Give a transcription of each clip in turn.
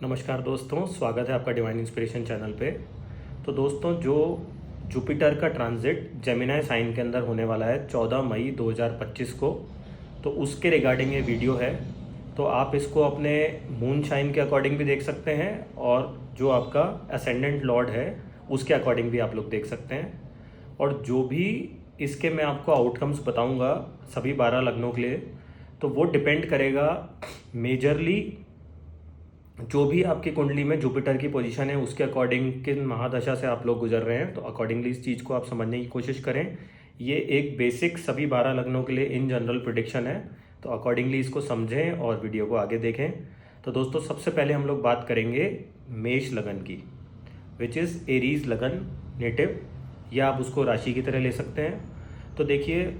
नमस्कार दोस्तों, स्वागत है आपका डिवाइन इंस्पिरेशन चैनल पे। तो दोस्तों, जो जुपिटर का ट्रांजिट जेमिनी साइन के अंदर होने वाला है 14 मई 2025 को, तो उसके रिगार्डिंग ये वीडियो है। तो आप इसको अपने मून शाइन के अकॉर्डिंग भी देख सकते हैं और जो आपका असेंडेंट लॉर्ड है उसके अकॉर्डिंग भी आप लोग देख सकते हैं। और जो भी इसके मैं आपको आउटकम्स बताऊंगा सभी 12 लग्नों के लिए, तो वो डिपेंड करेगा मेजरली जो भी आपकी कुंडली में जुपिटर की पोजीशन है उसके अकॉर्डिंग किन महादशा से आप लोग गुजर रहे हैं। तो अकॉर्डिंगली इस चीज़ को आप समझने की कोशिश करें। ये एक बेसिक सभी 12 लग्नों के लिए इन जनरल प्रिडिक्शन है, तो अकॉर्डिंगली इसको समझें और वीडियो को आगे देखें। तो दोस्तों, सबसे पहले हम लोग बात करेंगे मेष लगन की, विच इज़ एरीज लगन नेटिव, या आप उसको राशि की तरह ले सकते हैं। तो देखिए,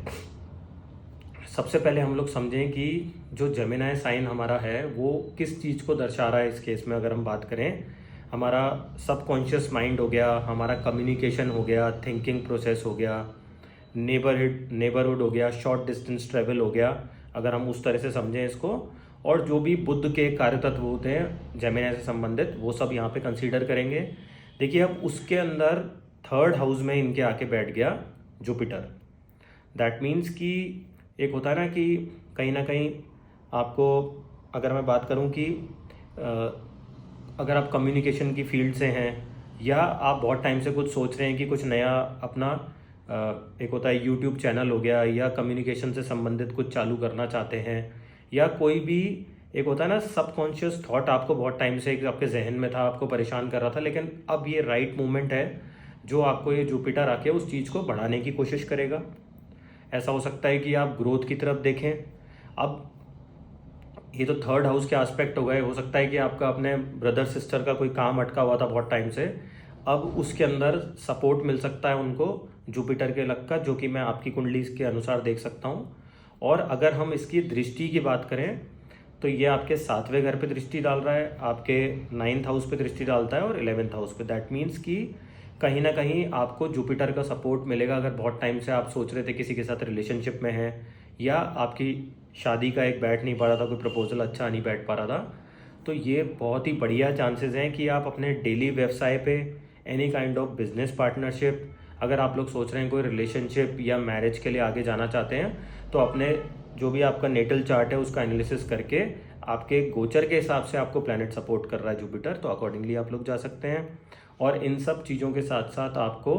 सबसे पहले हम लोग समझें कि जो जेमिनी साइन हमारा है वो किस चीज़ को दर्शा रहा है। इस केस में अगर हम बात करें, हमारा सबकॉन्शियस माइंड हो गया, हमारा कम्युनिकेशन हो गया, थिंकिंग प्रोसेस हो गया, नेबरहुड हो गया, शॉर्ट डिस्टेंस ट्रेवल हो गया, अगर हम उस तरह से समझें इसको। और जो भी बुद्ध के कार्य तत्व होते हैं जेमिनी से संबंधित, वो सब यहाँ पे कंसीडर करेंगे। देखिए, अब उसके अंदर थर्ड हाउस में इनके आके बैठ गया जुपिटर। दैट मीन्स कि एक होता है ना कि कहीं ना कहीं आपको, अगर मैं बात करूं कि अगर आप कम्युनिकेशन की फील्ड से हैं या आप बहुत टाइम से कुछ सोच रहे हैं कि कुछ नया अपना एक होता है यूट्यूब चैनल हो गया, या कम्युनिकेशन से संबंधित कुछ चालू करना चाहते हैं, या कोई भी एक होता है ना सबकॉन्शियस थॉट आपको बहुत टाइम से एक आपके जहन में था, आपको परेशान कर रहा था, लेकिन अब ये राइट मोमेंट है जो आपको ये जुपिटर आके उस चीज़ को बढ़ाने की कोशिश करेगा। ऐसा हो सकता है कि आप ग्रोथ की तरफ देखें। अब ये तो थर्ड हाउस के एस्पेक्ट हो गए। हो सकता है कि आपका अपने ब्रदर सिस्टर का कोई काम अटका हुआ था बहुत टाइम से, अब उसके अंदर सपोर्ट मिल सकता है उनको जुपिटर के लक का, जो कि मैं आपकी कुंडली के अनुसार देख सकता हूँ। और अगर हम इसकी दृष्टि की बात करें तो ये आपके 7वें घर पे दृष्टि डाल रहा है, आपके 9th हाउस पे दृष्टि डालता है और 11th हाउस पे। दैट मीन्स कि कहीं ना कहीं आपको जुपिटर का सपोर्ट मिलेगा। अगर बहुत टाइम से आप सोच रहे थे किसी के साथ रिलेशनशिप में हैं, या आपकी शादी का एक बैठ नहीं पा रहा था, कोई प्रपोजल अच्छा नहीं बैठ पा रहा था, तो ये बहुत ही बढ़िया चांसेस हैं कि आप अपने डेली व्यवसाय पे, any kind of business partnership, अगर आप लोग सोच रहे हैं कोई रिलेशनशिप या मैरिज के लिए आगे जाना चाहते हैं, तो अपने जो भी आपका नेटल चार्ट है उसका एनालिसिस करके आपके गोचर के हिसाब से आपको प्लैनेट सपोर्ट कर रहा है जुपिटर, तो अकॉर्डिंगली आप लोग जा सकते हैं। और इन सब चीज़ों के साथ साथ आपको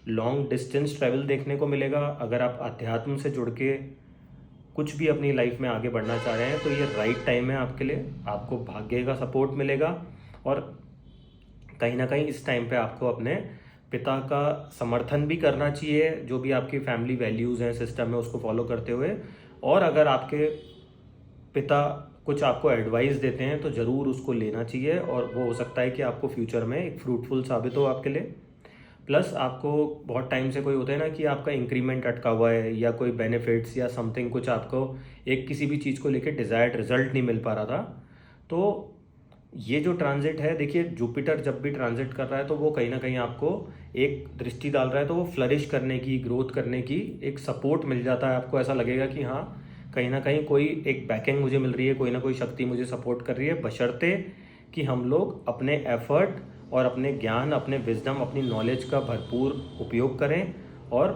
लॉन्ग डिस्टेंस ट्रैवल देखने को मिलेगा। अगर आप अध्यात्म से जुड़ के कुछ भी अपनी लाइफ में आगे बढ़ना चाह रहे हैं, तो ये राइट टाइम है आपके लिए। आपको भाग्य का सपोर्ट मिलेगा और कहीं ना कहीं इस टाइम पे आपको अपने पिता का समर्थन भी करना चाहिए, जो भी आपकी फैमिली वैल्यूज़ हैं, सिस्टम है, उसको फॉलो करते हुए। और अगर आपके पिता कुछ आपको एडवाइस देते हैं तो ज़रूर उसको लेना चाहिए, और वो हो सकता है कि आपको फ्यूचर में एक फ्रूटफुल साबित हो आपके लिए। प्लस आपको बहुत टाइम से कोई होता है ना कि आपका इंक्रीमेंट अटका हुआ है, या कोई बेनिफिट्स या समथिंग, कुछ आपको एक किसी भी चीज़ को लेकर डिज़ायर्ड रिजल्ट नहीं मिल पा रहा था, तो ये जो ट्रांजिट है, देखिए जुपिटर जब भी ट्रांजिट कर रहा है तो वो कहीं ना कहीं आपको एक दृष्टि डाल रहा है, तो वो फ्लरिश करने की, ग्रोथ करने की एक सपोर्ट मिल जाता है। आपको ऐसा लगेगा कि हाँ, कहीं ना कहीं कोई एक बैकिंग मुझे मिल रही है, कोई ना कोई शक्ति मुझे सपोर्ट कर रही है, बशर्ते कि हम लोग अपने एफर्ट और अपने ज्ञान, अपने विजडम, अपनी नॉलेज का भरपूर उपयोग करें। और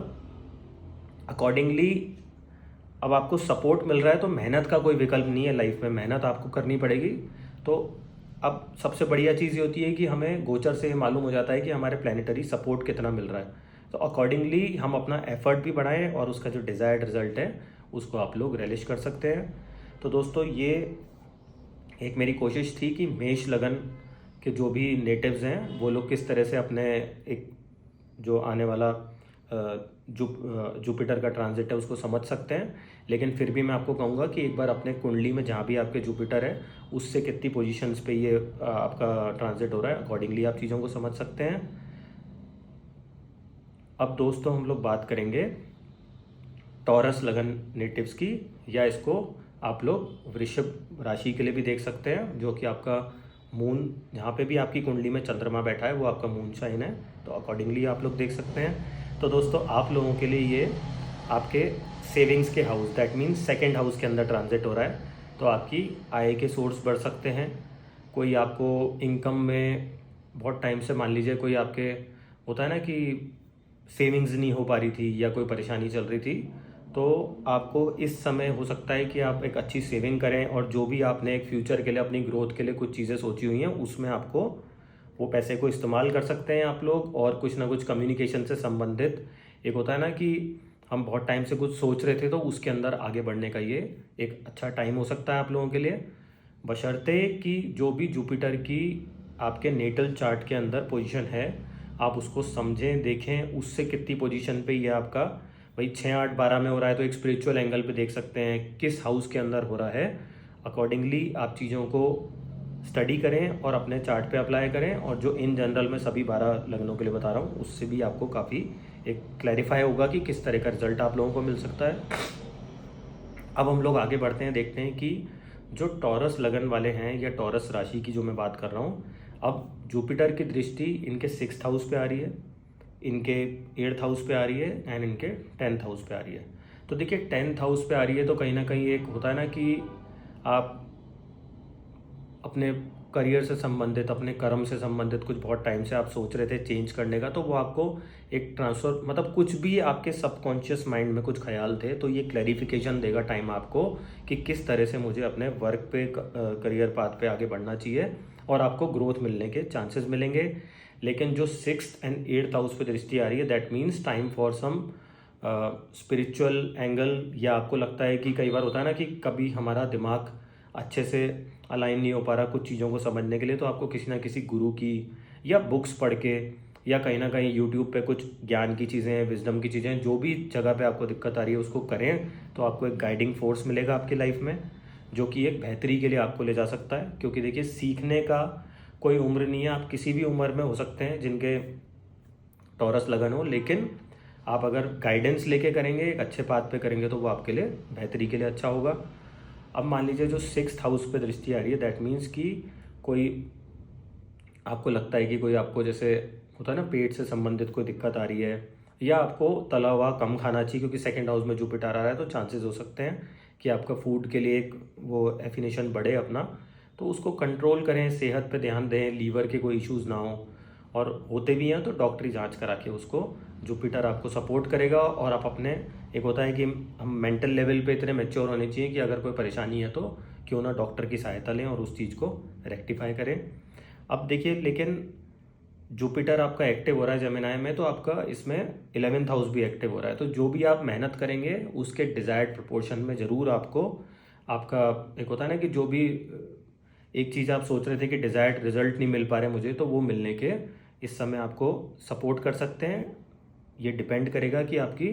अकॉर्डिंगली अब आपको सपोर्ट मिल रहा है तो मेहनत का कोई विकल्प नहीं है, लाइफ में मेहनत आपको करनी पड़ेगी। तो अब सबसे बढ़िया चीज़ ये होती है कि हमें गोचर से मालूम हो जाता है कि हमारे प्लानिटरी सपोर्ट कितना मिल रहा है, तो अकॉर्डिंगली हम अपना एफर्ट भी बढ़ाएं और उसका जो डिज़ायर्ड रिजल्ट है उसको आप लोग रिलिश कर सकते हैं। तो दोस्तों, ये एक मेरी कोशिश थी कि मेष लगन के जो भी नेटिव्स हैं वो लोग किस तरह से अपने एक जो आने वाला जुपिटर का ट्रांजिट है उसको समझ सकते हैं। लेकिन फिर भी मैं आपको कहूँगा कि एक बार अपने कुंडली में जहाँ भी आपके जुपिटर है उससे कितनी पोजीशंस पे ये आपका ट्रांजिट हो रहा है, अकॉर्डिंगली आप चीज़ों को समझ सकते हैं। अब दोस्तों, हम लोग बात करेंगे टॉरस लगन नेटिव्स की, या इसको आप लोग वृषभ राशि के लिए भी देख सकते हैं, जो कि आपका मून, जहाँ पे भी आपकी कुंडली में चंद्रमा बैठा है वो आपका मून साइन है, तो अकॉर्डिंगली आप लोग देख सकते हैं। तो दोस्तों, आप लोगों के लिए ये आपके सेविंग्स के house, that means second house के अंदर ट्रांजिट हो रहा है, तो आपकी आय के सोर्स बढ़ सकते हैं। कोई आपको इनकम में बहुत टाइम से, मान लीजिए कोई आपके होता है ना कि सेविंग्स नहीं हो पा रही थी या कोई परेशानी चल रही थी, तो आपको इस समय हो सकता है कि आप एक अच्छी सेविंग करें और जो भी आपने एक फ्यूचर के लिए, अपनी ग्रोथ के लिए कुछ चीज़ें सोची हुई हैं, उसमें आपको वो पैसे को इस्तेमाल कर सकते हैं आप लोग। और कुछ ना कुछ कम्युनिकेशन से संबंधित, एक होता है ना कि हम बहुत टाइम से कुछ सोच रहे थे, तो उसके अंदर आगे बढ़ने का ये एक अच्छा टाइम हो सकता है आप लोगों के लिए, बशर्ते कि जो भी जुपिटर की आपके नेटल चार्ट के अंदर पोजीशन है, आप उसको समझें, देखें उससे कितनी पोजीशन पे ये आपका भाई 6 8 12 में हो रहा है, तो एक स्पिरिचुअल एंगल पे देख सकते हैं किस हाउस के अंदर हो रहा है। अकॉर्डिंगली आप चीज़ों को स्टडी करें और अपने चार्ट पे अप्लाई करें, और जो इन जनरल मैं सभी 12 लग्नों के लिए बता रहा हूँ उससे भी आपको काफ़ी एक क्लैरिफाई होगा कि किस तरह का रिजल्ट आप लोगों को मिल सकता है। अब हम लोग आगे बढ़ते हैं, देखते हैं कि जो टॉरस लगन वाले हैं या टॉरस राशि की जो मैं बात कर रहा हूँ, अब जुपिटर की दृष्टि इनके 6th हाउस पे आ रही है, इनके 8th हाउस पे आ रही है एंड इनके 10th हाउस पे आ रही है। तो देखिए 10th हाउस पे आ रही है तो कहीं ना कहीं एक होता है ना कि आप अपने करियर से संबंधित, अपने कर्म से संबंधित कुछ बहुत टाइम से आप सोच रहे थे चेंज करने का, तो वो आपको एक ट्रांसफर, मतलब कुछ भी आपके सबकॉन्शियस माइंड में कुछ ख्याल थे, तो ये क्लैरिफिकेशन देगा टाइम आपको कि किस तरह से मुझे अपने वर्क पे, करियर पाथ पे आगे बढ़ना चाहिए, और आपको ग्रोथ मिलने के चांसेस मिलेंगे। लेकिन जो 6th एंड 8th हाउस पे दृष्टि आ रही है, that means time for some spiritual angle, या आपको लगता है कि कई बार होता है ना कि कभी हमारा दिमाग अच्छे से अलाइन नहीं हो पा रहा कुछ चीज़ों को समझने के लिए, तो आपको किसी ना किसी गुरु की या बुक्स पढ़ के या कहीं ना कहीं यूट्यूब पे कुछ ज्ञान की चीज़ें हैं, विजडम की चीज़ें हैं, जो भी जगह पे आपको दिक्कत आ रही है उसको करें, तो आपको एक गाइडिंग फोर्स मिलेगा आपकी लाइफ में, जो कि एक बेहतरी के लिए आपको ले जा सकता है। क्योंकि देखिए सीखने का कोई उम्र नहीं है, आप किसी भी उम्र में हो सकते हैं जिनके टॉरस लगन हो, लेकिन आप अगर गाइडेंस लेके करेंगे, एक अच्छे पाथ पे करेंगे, तो वो आपके लिए बेहतरी के लिए अच्छा होगा। अब मान लीजिए जो 6th हाउस पे दृष्टि आ रही है, दैट मीन्स कि कोई आपको लगता है कि कोई आपको जैसे होता है ना पेट से संबंधित कोई दिक्कत आ रही है, या आपको तला हुआ कम खाना चाहिए, क्योंकि 2nd हाउस में जुपिटर आ रहा है, तो चांसेस हो सकते हैं कि आपका फूड के लिए एक वो एफिनेशन बढ़े अपना, तो उसको कंट्रोल करें, सेहत पे ध्यान दें, लीवर के कोई इश्यूज़ ना हो, और होते भी हैं तो डॉक्टरी जांच करा के उसको जुपिटर आपको सपोर्ट करेगा। और आप अपने, एक होता है कि हम मेंटल लेवल पे इतने मैच्योर होने चाहिए कि अगर कोई परेशानी है तो क्यों ना डॉक्टर की सहायता लें और उस चीज़ को रेक्टिफाई करें। अब देखिए, लेकिन जुपिटर आपका एक्टिव हो रहा है जेमिनाई में, तो आपका इसमें 11th हाउस भी एक्टिव हो रहा है, तो जो भी आप मेहनत करेंगे उसके डिज़ायर्ड प्रोपोर्शन में ज़रूर आपको, आपका एक होता है ना कि जो भी एक चीज़ आप सोच रहे थे कि डिज़ायर्ड रिजल्ट नहीं मिल पा रहे मुझे, तो वो मिलने के इस समय आपको सपोर्ट कर सकते हैं। ये डिपेंड करेगा कि आपकी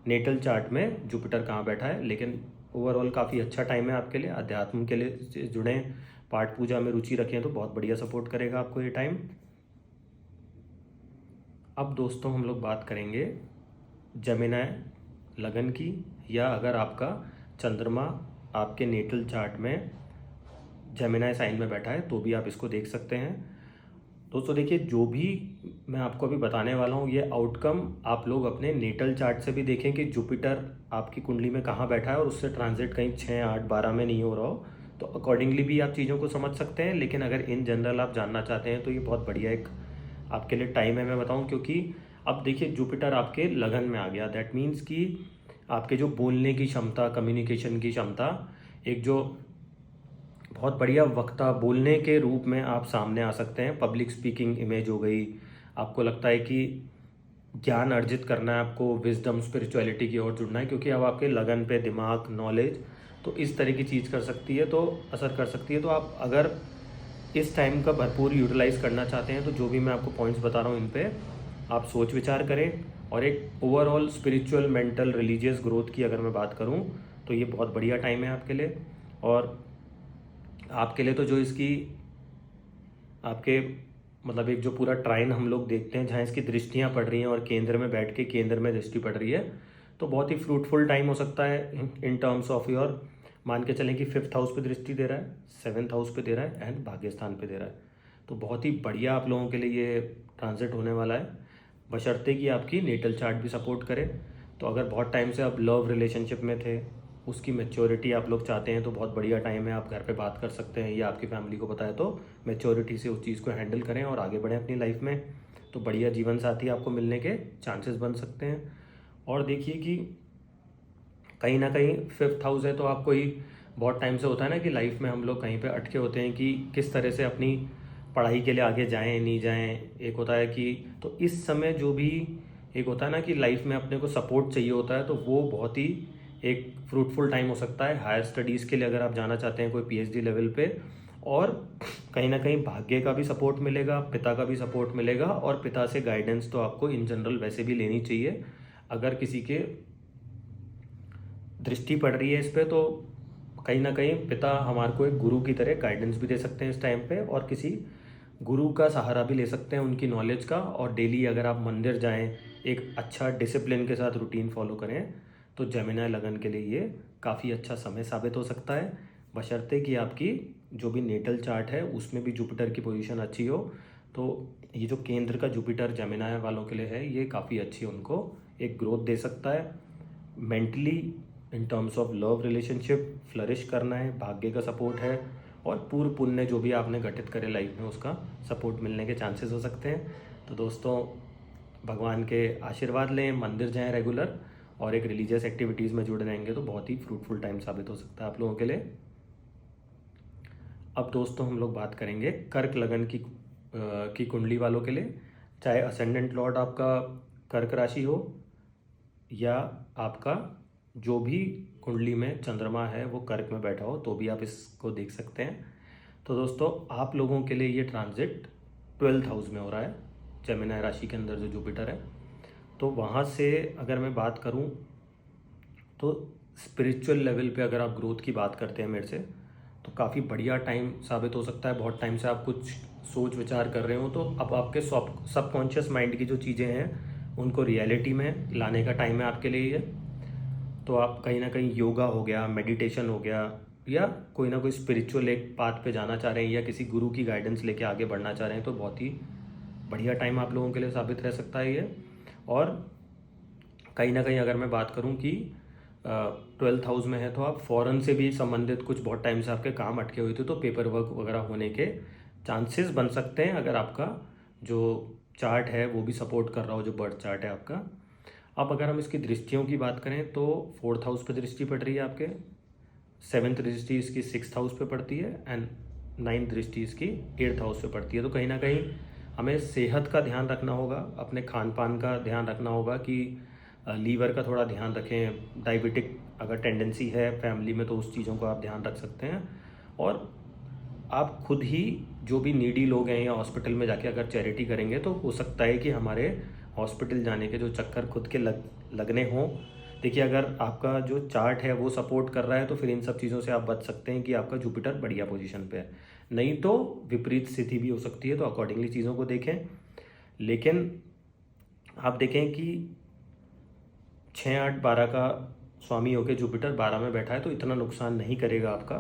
नेटल चार्ट में जुपिटर कहाँ बैठा है, लेकिन ओवरऑल काफ़ी अच्छा टाइम है आपके लिए। अध्यात्म के लिए जुड़ें, पाठ पूजा में रुचि रखें, तो बहुत बढ़िया सपोर्ट करेगा आपको ये टाइम। अब दोस्तों हम लोग बात करेंगे जेमिनाई लगन की, या अगर आपका चंद्रमा आपके नेटल चार्ट में जेमिनाई साइन में बैठा है तो भी आप इसको देख सकते हैं। दोस्तों देखिए, जो भी मैं आपको अभी बताने वाला हूँ, ये आउटकम आप लोग अपने नेटल चार्ट से भी देखें कि जुपिटर आपकी कुंडली में कहाँ बैठा है, और उससे ट्रांजिट कहीं 6 8 12 में नहीं हो रहा हो, तो अकॉर्डिंगली भी आप चीज़ों को समझ सकते हैं। लेकिन अगर इन जनरल आप जानना चाहते हैं तो ये बहुत बढ़िया एक आपके लिए टाइम है, मैं बताऊँ, क्योंकि अब देखिए जुपिटर आपके लगन में आ गया, दैट मीन्स कि आपके जो बोलने की क्षमता, कम्युनिकेशन की क्षमता, एक जो बहुत बढ़िया वक्ता, बोलने के रूप में आप सामने आ सकते हैं। पब्लिक स्पीकिंग इमेज हो गई, आपको लगता है कि ज्ञान अर्जित करना है, आपको विजडम, स्पिरिचुअलिटी की ओर जुड़ना है, क्योंकि अब आपके लगन पे दिमाग, नॉलेज, तो इस तरह की चीज़ कर सकती है, तो असर कर सकती है। तो आप अगर इस टाइम का भरपूर यूटिलाइज़ करना चाहते हैं, तो जो भी मैं आपको पॉइंट्स बता रहा हूँ इन पे आप सोच विचार करें। और एक overall spiritual, mental, religious growth की अगर मैं बात करूँ, तो ये बहुत बढ़िया टाइम है आपके लिए। और आपके लिए तो जो इसकी आपके मतलब एक जो पूरा ट्राइन हम लोग देखते हैं जहाँ इसकी दृष्टियाँ पड़ रही हैं और केंद्र में बैठ के केंद्र में दृष्टि पड़ रही है, तो बहुत ही फ्रूटफुल टाइम हो सकता है इन टर्म्स ऑफ योर, मान के चलें कि 5th हाउस पे दृष्टि दे रहा है, 7th हाउस पे दे रहा है एंड भाग्य स्थान पे दे रहा है, तो बहुत ही बढ़िया आप लोगों के लिए ये ट्रांजिट होने वाला है, बशर्ते कि आपकी नेटल चार्ट भी सपोर्ट करे। तो अगर बहुत टाइम से आप लव रिलेशनशिप में थे उसकी मैच्योरिटी आप लोग चाहते हैं तो बहुत बढ़िया टाइम है, आप घर पे बात कर सकते हैं, या आपकी फैमिली को पता है तो मैच्योरिटी से उस चीज़ को हैंडल करें और आगे बढ़ें अपनी लाइफ में। तो बढ़िया जीवन साथी आपको मिलने के चांसेस बन सकते हैं। और देखिए कि कहीं ना कहीं 5th हाउस है, तो आपको ही बहुत टाइम से होता है ना कि लाइफ में हम लोग कहीं पे अटके होते हैं कि किस तरह से अपनी पढ़ाई के लिए आगे जाएं नहीं जाएं। एक होता है कि तो इस समय जो भी एक होता है ना कि लाइफ में अपने को सपोर्ट चाहिए होता है, तो वो बहुत ही एक फ्रूटफुल टाइम हो सकता है हायर स्टडीज़ के लिए अगर आप जाना चाहते हैं कोई पीएचडी लेवल पे। और कहीं ना कहीं भाग्य का भी सपोर्ट मिलेगा, पिता का भी सपोर्ट मिलेगा, और पिता से गाइडेंस तो आपको इन जनरल वैसे भी लेनी चाहिए। अगर किसी के दृष्टि पड़ रही है इस पे, तो कहीं ना कहीं पिता हमारे को एक गुरु की तरह गाइडेंस भी दे सकते हैं इस टाइम पे, और किसी गुरु का सहारा भी ले सकते हैं उनकी नॉलेज का। और डेली अगर आप मंदिर जाएं, एक अच्छा डिसिप्लिन के साथ रूटीन फॉलो करें, तो जेमिनी लगन के लिए ये काफ़ी अच्छा समय साबित हो सकता है, बशर्ते कि आपकी जो भी नेटल चार्ट है उसमें भी जुपिटर की पोजीशन अच्छी हो। तो ये जो केंद्र का जुपिटर जेमिनी वालों के लिए है, ये काफ़ी अच्छी उनको एक ग्रोथ दे सकता है। Mentally in terms of love relationship flourish करना है, भाग्य का सपोर्ट है, और पूर्व पुण्य जो भी आपने घटित करे लाइफ में उसका सपोर्ट मिलने के चांसेस हो सकते हैं। तो दोस्तों, भगवान के आशीर्वाद लें, मंदिर जाएं रेगुलर, और एक रिलीजियस एक्टिविटीज़ में जुड़े रहेंगे तो बहुत ही फ्रूटफुल टाइम साबित हो सकता है आप लोगों के लिए। अब दोस्तों हम लोग बात करेंगे कर्क लगन की कुंडली वालों के लिए। चाहे असेंडेंट लॉर्ड आपका कर्क राशि हो, या आपका जो भी कुंडली में चंद्रमा है वो कर्क में बैठा हो, तो भी आप इसको देख सकते हैं। तो दोस्तों, आप लोगों के लिए ये ट्रांजिट 12th हाउस में हो रहा है, जेमिनी राशि के अंदर जो जुपिटर है। तो वहाँ से अगर मैं बात करूँ, तो स्पिरिचुअल लेवल पे अगर आप ग्रोथ की बात करते हैं मेरे से, तो काफ़ी बढ़िया टाइम साबित हो सकता है। बहुत टाइम से आप कुछ सोच विचार कर रहे हो, तो अब आपके सबकॉन्शियस माइंड की जो चीज़ें हैं उनको रियलिटी में लाने का टाइम है आपके लिए ये। तो आप कहीं ना कहीं योगा हो गया, मेडिटेशन हो गया, या कोई ना कोई स्पिरिचुअल एक पाथ पे जाना चाह रहे हैं, या किसी गुरु की गाइडेंस लेके आगे बढ़ना चाह रहे हैं, तो बहुत ही बढ़िया टाइम आप लोगों के लिए साबित रह सकता है ये। और कहीं ना कहीं अगर मैं बात करूं कि 12th हाउस में है, तो आप फॉरेन से भी संबंधित कुछ बहुत टाइम से आपके काम अटके हुए थे, तो पेपर वर्क वगैरह होने के चांसेस बन सकते हैं, अगर आपका जो चार्ट है वो भी सपोर्ट कर रहा हो, जो बर्थ चार्ट है आपका। अब अगर हम इसकी दृष्टियों की बात करें, तो 4th हाउस पे दृष्टि पड़ रही है आपके, 7th दृष्टि इसकी 6th हाउस पे पड़ती है, एंड 9th दृष्टि इसकी 8th हाउस पे पड़ती है। तो कहीं ना कहीं हमें सेहत का ध्यान रखना होगा, अपने खान पान का ध्यान रखना होगा कि लीवर का थोड़ा ध्यान रखें। डायबिटिक अगर टेंडेंसी है फैमिली में, तो उस चीज़ों को आप ध्यान रख सकते हैं। और आप खुद ही जो भी नीडी लोग हैं, या हॉस्पिटल में जाके अगर चैरिटी करेंगे, तो हो सकता है कि हमारे हॉस्पिटल जाने के जो चक्कर खुद के लगने हों। देखिए, अगर आपका जो चार्ट है वो सपोर्ट कर रहा है, तो फिर इन सब चीज़ों से आप बच सकते हैं कि आपका जुपिटर बढ़िया पोजीशन पे है। नहीं तो विपरीत स्थिति भी हो सकती है, तो अकॉर्डिंगली चीज़ों को देखें। लेकिन आप देखें कि 6, 8, 12 का स्वामी होकर जुपिटर 12 में बैठा है, तो इतना नुकसान नहीं करेगा आपका।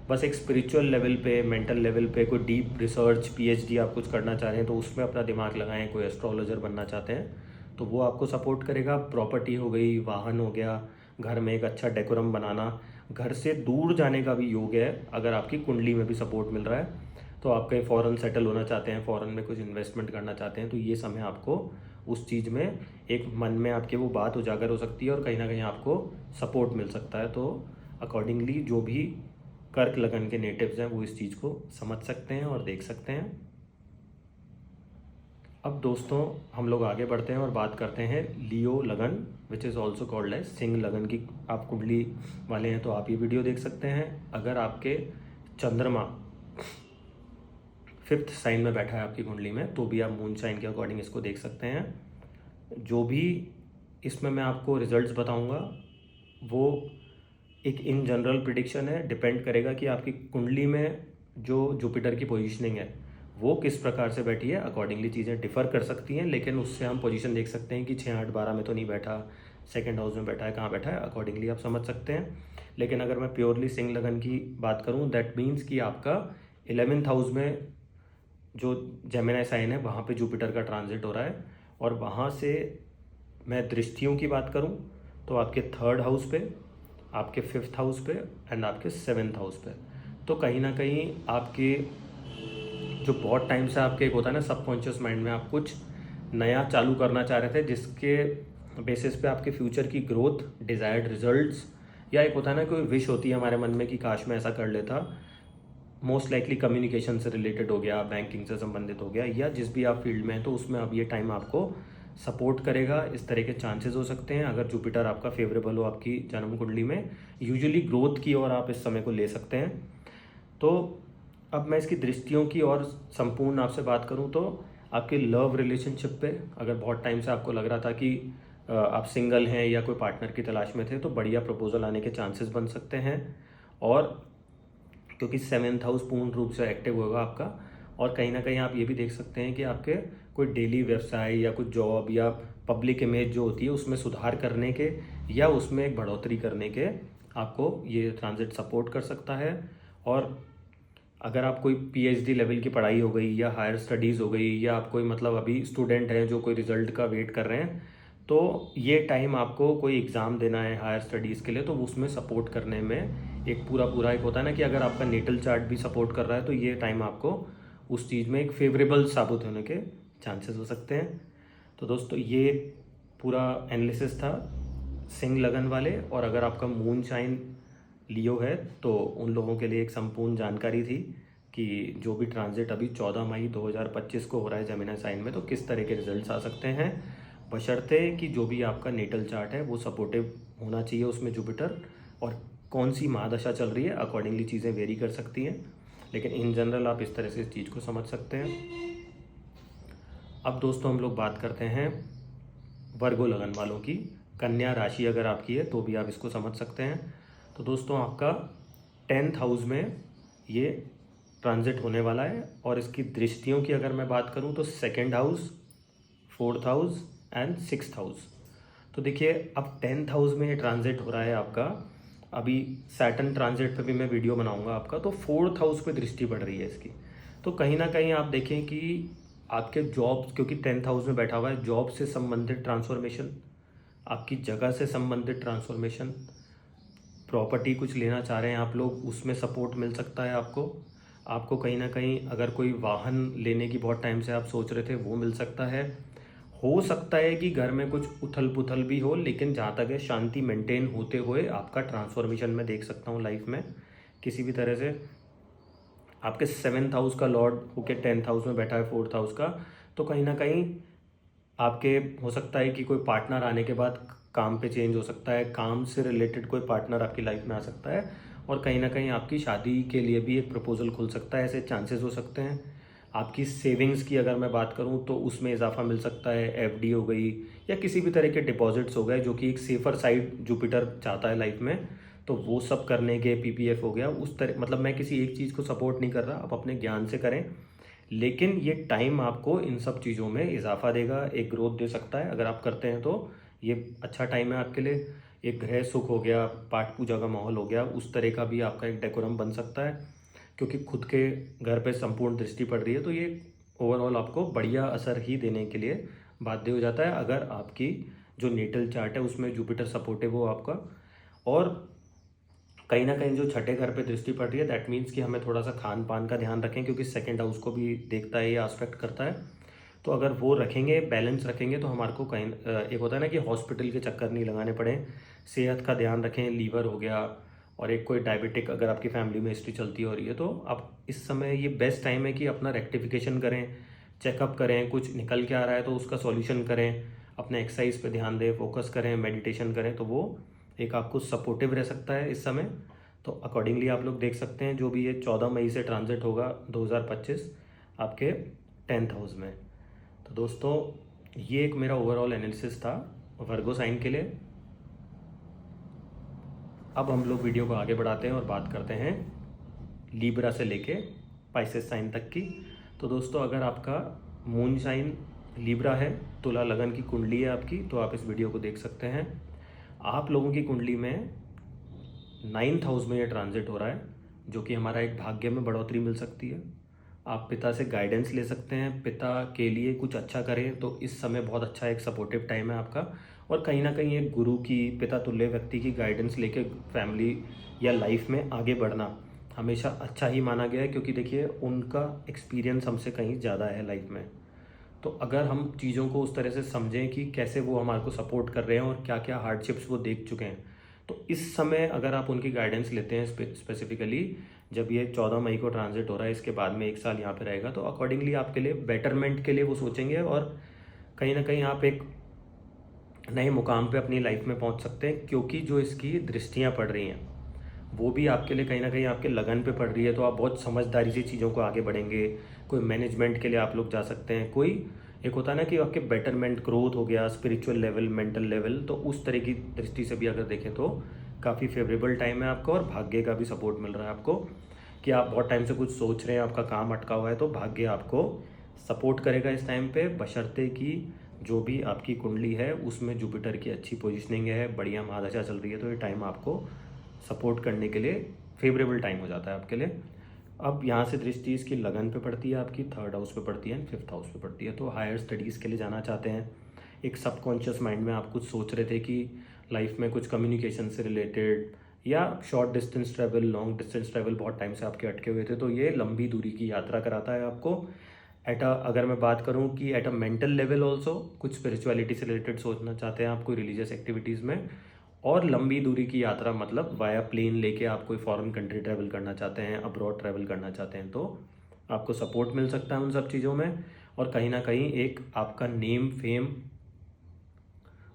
बस एक स्पिरिचुअल लेवल पे, मेंटल लेवल पे कोई डीप रिसर्च, पीएचडी आप कुछ करना चाह रहे हैं, तो उसमें अपना दिमाग लगाएं। कोई एस्ट्रोलॉजर बनना चाहते हैं, तो वो आपको सपोर्ट करेगा। प्रॉपर्टी हो गई, वाहन हो गया, घर में एक अच्छा डेकोरम बनाना, घर से दूर जाने का भी योग है अगर आपकी कुंडली में भी सपोर्ट मिल रहा है। तो आप कहीं फ़ॉरेन सेटल होना चाहते हैं, फ़ॉरेन में कुछ इन्वेस्टमेंट करना चाहते हैं, तो ये समय आपको उस चीज़ में एक मन में आपके वो बात उजागर हो सकती है, और कहीं ना कहीं आपको सपोर्ट मिल सकता है। तो अकॉर्डिंगली जो भी कर्क लगन के नेटिव्स हैं वो इस चीज़ को समझ सकते हैं और देख सकते हैं। अब दोस्तों, हम लोग आगे बढ़ते हैं और बात करते हैं लियो लगन, which is also called as सिंह लगन की। आप कुंडली वाले हैं तो आप ये वीडियो देख सकते हैं। अगर आपके चंद्रमा 5th साइन में बैठा है आपकी कुंडली में, तो भी आप मून साइन के अकॉर्डिंग इसको देख सकते हैं। जो भी इसमें मैं आपको रिजल्ट्स बताऊंगा वो एक इन जनरल प्रिडिक्शन है, डिपेंड करेगा कि आपकी कुंडली में जो जुपिटर की पोजीशनिंग है वो किस प्रकार से बैठी है। अकॉर्डिंगली चीज़ें डिफर कर सकती हैं, लेकिन उससे हम पोजीशन देख सकते हैं कि 6, 8, 12 में तो नहीं बैठा, 2nd हाउस में बैठा है, कहाँ बैठा है, अकॉर्डिंगली आप समझ सकते हैं। लेकिन अगर मैं प्योरली सिंह लगन की बात करूँ, दैट मीन्स कि आपका 11th हाउस में जो जेमिनी साइन है वहाँ पे जुपिटर का ट्रांजिट हो रहा है। और वहाँ से मैं दृष्टियों की बात करूँ, तो आपके 3rd हाउस पे आपके 5th हाउस पे एंड आपके 7th हाउस पे। तो कहीं ना कहीं आपके जो बहुत टाइम से आपके एक होता है ना सबकॉन्शियस माइंड में, आप कुछ नया चालू करना चाह रहे थे जिसके बेसिस पे आपके फ्यूचर की ग्रोथ, डिज़ायर्ड रिजल्ट्स, या एक होता है ना कोई विश होती है हमारे मन में कि काश मैं ऐसा कर लेता। मोस्ट लाइकली कम्युनिकेशन से रिलेटेड हो गया, बैंकिंग से संबंधित हो गया, या जिस भी आप फील्ड में हैं, तो उसमें अब ये टाइम आपको सपोर्ट करेगा। इस तरह के चांसेस हो सकते हैं अगर जुपिटर आपका फेवरेबल हो आपकी जन्म कुंडली में। यूजुअली ग्रोथ की ओर आप इस समय को ले सकते हैं। तो अब मैं इसकी दृष्टियों की और संपूर्ण आपसे बात करूं तो आपके लव रिलेशनशिप पे अगर बहुत टाइम से आपको लग रहा था कि आप सिंगल हैं या कोई पार्टनर की तलाश में थे, तो बढ़िया प्रपोजल आने के चांसेस बन सकते हैं। और क्योंकि 7th हाउस पूर्ण रूप से एक्टिव होगा आपका, और कहीं ना कहीं आप ये भी देख सकते हैं कि आपके कोई डेली व्यवसाय या कुछ जॉब या पब्लिक इमेज जो होती है उसमें सुधार करने के या उसमें एक बढ़ोतरी करने के आपको ये ट्रांजिट सपोर्ट कर सकता है। और अगर आप कोई पीएचडी लेवल की पढ़ाई हो गई या हायर स्टडीज़ हो गई, या आप कोई मतलब अभी स्टूडेंट हैं जो कोई रिजल्ट का वेट कर रहे हैं, तो ये टाइम आपको कोई एग्ज़ाम देना है हायर स्टडीज़ के लिए, तो उसमें सपोर्ट करने में एक पूरा एक होता है ना कि अगर आपका नेटल चार्ट भी सपोर्ट कर रहा है तो ये टाइम आपको उस चीज़ में एक फेवरेबल साबित होने के चांसेस हो सकते हैं। तो दोस्तों ये पूरा एनालिसिस था सिंह लगन वाले, और अगर आपका मून शाइन लियो है तो उन लोगों के लिए एक संपूर्ण जानकारी थी कि जो भी ट्रांजिट अभी 14 मई 2025 को हो रहा है जेमिनी साइन में, तो किस तरह के रिजल्ट्स आ सकते हैं, बशर्ते कि जो भी आपका नेटल चार्ट है वो सपोर्टिव होना चाहिए उसमें जुपिटर। और कौन सी महादशा चल रही है अकॉर्डिंगली चीज़ें वेरी कर सकती हैं, लेकिन इन जनरल आप इस तरह से इस चीज़ को समझ सकते हैं। अब दोस्तों हम लोग बात करते हैं वर्गो लगन वालों की। कन्या राशि अगर आपकी है तो भी आप इसको समझ सकते हैं। तो दोस्तों आपका 10th हाउस में ये ट्रांजिट होने वाला है, और इसकी दृष्टियों की अगर मैं बात करूं तो 2nd house, 4th house and 6th house. तो देखिए अब 10th हाउस में ये ट्रांजिट हो रहा है आपका, अभी सैटर्न ट्रांजिट पे भी मैं वीडियो बनाऊंगा आपका। तो 4th हाउस पे दृष्टि पड़ रही है इसकी, तो कहीं ना कहीं आप देखें कि आपके जॉब, क्योंकि 10th हाउस में बैठा हुआ है, जॉब से संबंधित ट्रांसफॉर्मेशन, आपकी जगह से संबंधित ट्रांसफॉर्मेशन, प्रॉपर्टी कुछ लेना चाह रहे हैं आप लोग, उसमें सपोर्ट मिल सकता है आपको कहीं ना कहीं अगर कोई वाहन लेने की बहुत टाइम से आप सोच रहे थे वो मिल सकता है। हो सकता है कि घर में कुछ उथल पुथल भी हो, लेकिन जहाँ तक है शांति मेंटेन होते हुए आपका ट्रांसफॉर्मेशन मैं देख सकता हूँ लाइफ में किसी भी तरह से। आपके 7th हाउस का लॉर्ड होके 10th हाउस में बैठा है 4th हाउस का, तो कहीं ना कहीं आपके हो सकता है कि कोई पार्टनर आने के बाद काम पे चेंज हो सकता है, काम से रिलेटेड कोई पार्टनर आपकी लाइफ में आ सकता है, और कहीं ना कहीं आपकी शादी के लिए भी एक प्रपोजल खुल सकता है, ऐसे चांसेस हो सकते हैं। आपकी सेविंग्स की अगर मैं बात करूं तो उसमें इजाफा मिल सकता है, एफडी हो गई या किसी भी तरह के डिपॉजिट्स हो गए जो कि एक सेफर साइड जुपिटर चाहता है लाइफ में, तो वो सब करने के, पीपीएफ हो गया उस तरह। मतलब मैं किसी एक चीज़ को सपोर्ट नहीं कर रहा, आप अपने ज्ञान से करें, लेकिन ये टाइम आपको इन सब चीज़ों में इजाफा देगा, एक ग्रोथ दे सकता है अगर आप करते हैं तो ये अच्छा टाइम है आपके लिए। एक गृह सुख हो गया, पाठ पूजा का माहौल हो गया, उस तरह का भी आपका एक डेकोरम बन सकता है, क्योंकि खुद के घर पे संपूर्ण दृष्टि पड़ रही है, तो ये ओवरऑल आपको बढ़िया असर ही देने के लिए बाध्य हो जाता है अगर आपकी जो नेटल चार्ट है उसमें जुपिटर सपोर्टिव हो आपका। और कहीं ना कहीं जो छठे घर पे दृष्टि पड़ रही है, दैट मीन्स कि हमें थोड़ा सा खान पान का ध्यान रखें, क्योंकि 2nd हाउस को भी देखता है, ये एस्पेक्ट करता है। तो अगर वो रखेंगे, बैलेंस रखेंगे, तो हमारे को कहीं एक होता है ना कि हॉस्पिटल के चक्कर नहीं लगाने पड़े, सेहत का ध्यान रखें, लीवर हो गया, और एक कोई डायबिटिक अगर आपकी फैमिली में हिस्ट्री चलती हो रही है, तो आप इस समय ये बेस्ट टाइम है कि अपना रेक्टिफिकेशन करें, चेकअप करें, कुछ निकल के आ रहा है तो उसका सॉल्यूशन करें, अपने एक्सरसाइज पे ध्यान दें, फोकस करें, मेडिटेशन करें, तो वो एक आपको सपोर्टिव रह सकता है इस समय। तो अकॉर्डिंगली आप लोग देख सकते हैं जो भी ये 14 मई से ट्रांजिट होगा 2025 आपके 10th हाउस में। तो दोस्तों ये एक मेरा ओवरऑल एनालिसिस था वर्गो साइन के लिए। अब हम लोग वीडियो को आगे बढ़ाते हैं और बात करते हैं लीब्रा से लेके पाइसेस साइन तक की। तो दोस्तों अगर आपका मून साइन लीब्रा है, तुला लगन की कुंडली है आपकी, तो आप इस वीडियो को देख सकते हैं। आप लोगों की कुंडली में 9th हाउस में ये ट्रांजिट हो रहा है, जो कि हमारा एक भाग्य में बढ़ोतरी मिल सकती है। आप पिता से गाइडेंस ले सकते हैं, पिता के लिए कुछ अच्छा करें, तो इस समय बहुत अच्छा एक सपोर्टिव टाइम है आपका। और कहीं ना कहीं एक गुरु की, पिता तुल्य व्यक्ति की गाइडेंस लेके फैमिली या लाइफ में आगे बढ़ना हमेशा अच्छा ही माना गया है, क्योंकि देखिए उनका एक्सपीरियंस हमसे कहीं ज़्यादा है लाइफ में। तो अगर हम चीज़ों को उस तरह से समझें कि कैसे वो हमारे को सपोर्ट कर रहे हैं और क्या क्या हार्डशिप्स वो देख चुके हैं, तो इस समय अगर आप उनकी गाइडेंस लेते हैं, स्पेसिफिकली जब ये 14 मई को ट्रांजिट हो रहा है, इसके बाद में 1 साल यहाँ पे रहेगा, तो अकॉर्डिंगली आपके लिए बेटरमेंट के लिए वो सोचेंगे और कहीं ना कहीं आप एक नए मुकाम पे अपनी लाइफ में पहुँच सकते हैं, क्योंकि जो इसकी दृष्टियाँ पड़ रही हैं वो भी आपके लिए कहीं ना कहीं आपके लगन पे पड़ रही है। तो आप बहुत समझदारी से चीज़ों को आगे बढ़ेंगे। कोई मैनेजमेंट के लिए आप लोग जा सकते हैं, कोई एक होता है ना कि आपके बेटरमेंट, ग्रोथ हो गया, स्पिरिचुअल लेवल, मेंटल लेवल, तो उस तरह की दृष्टि से भी अगर देखें तो काफ़ी फेवरेबल टाइम है आपका। और भाग्य का भी सपोर्ट मिल रहा है आपको कि आप बहुत टाइम से कुछ सोच रहे हैं, आपका काम अटका हुआ है, तो भाग्य आपको सपोर्ट करेगा इस टाइम पे, बशर्ते कि जो भी आपकी कुंडली है उसमें जुपिटर की अच्छी पोजिशनिंग है, बढ़िया महादशा चल रही है, तो ये टाइम आपको सपोर्ट करने के लिए फेवरेबल टाइम हो जाता है आपके लिए। अब यहाँ से दृष्टि इसकी लगन पे पड़ती है, आपकी 3rd हाउस पे पड़ती है, 5th हाउस पे पड़ती है। तो हायर स्टडीज़ के लिए जाना चाहते हैं, एक सबकॉन्शियस माइंड में आप कुछ सोच रहे थे कि लाइफ में कुछ कम्युनिकेशन से रिलेटेड या short distance travel, long distance travel बहुत टाइम से आपके अटके हुए थे, तो ये लंबी दूरी की यात्रा कराता है आपको। अगर मैं बात करूँ कि at a mental level also कुछ स्पिरिचुअलिटी से रिलेटेड सोचना चाहते हैं आप, कोई रिलीजियस एक्टिविटीज़ में, और लंबी दूरी की यात्रा मतलब वाया प्लेन लेके आप कोई फॉरेन कंट्री ट्रैवल करना चाहते हैं, अब्रॉड ट्रैवल करना चाहते हैं, तो आपको सपोर्ट मिल सकता है उन सब चीज़ों में। और कहीं ना कहीं एक आपका name, fame,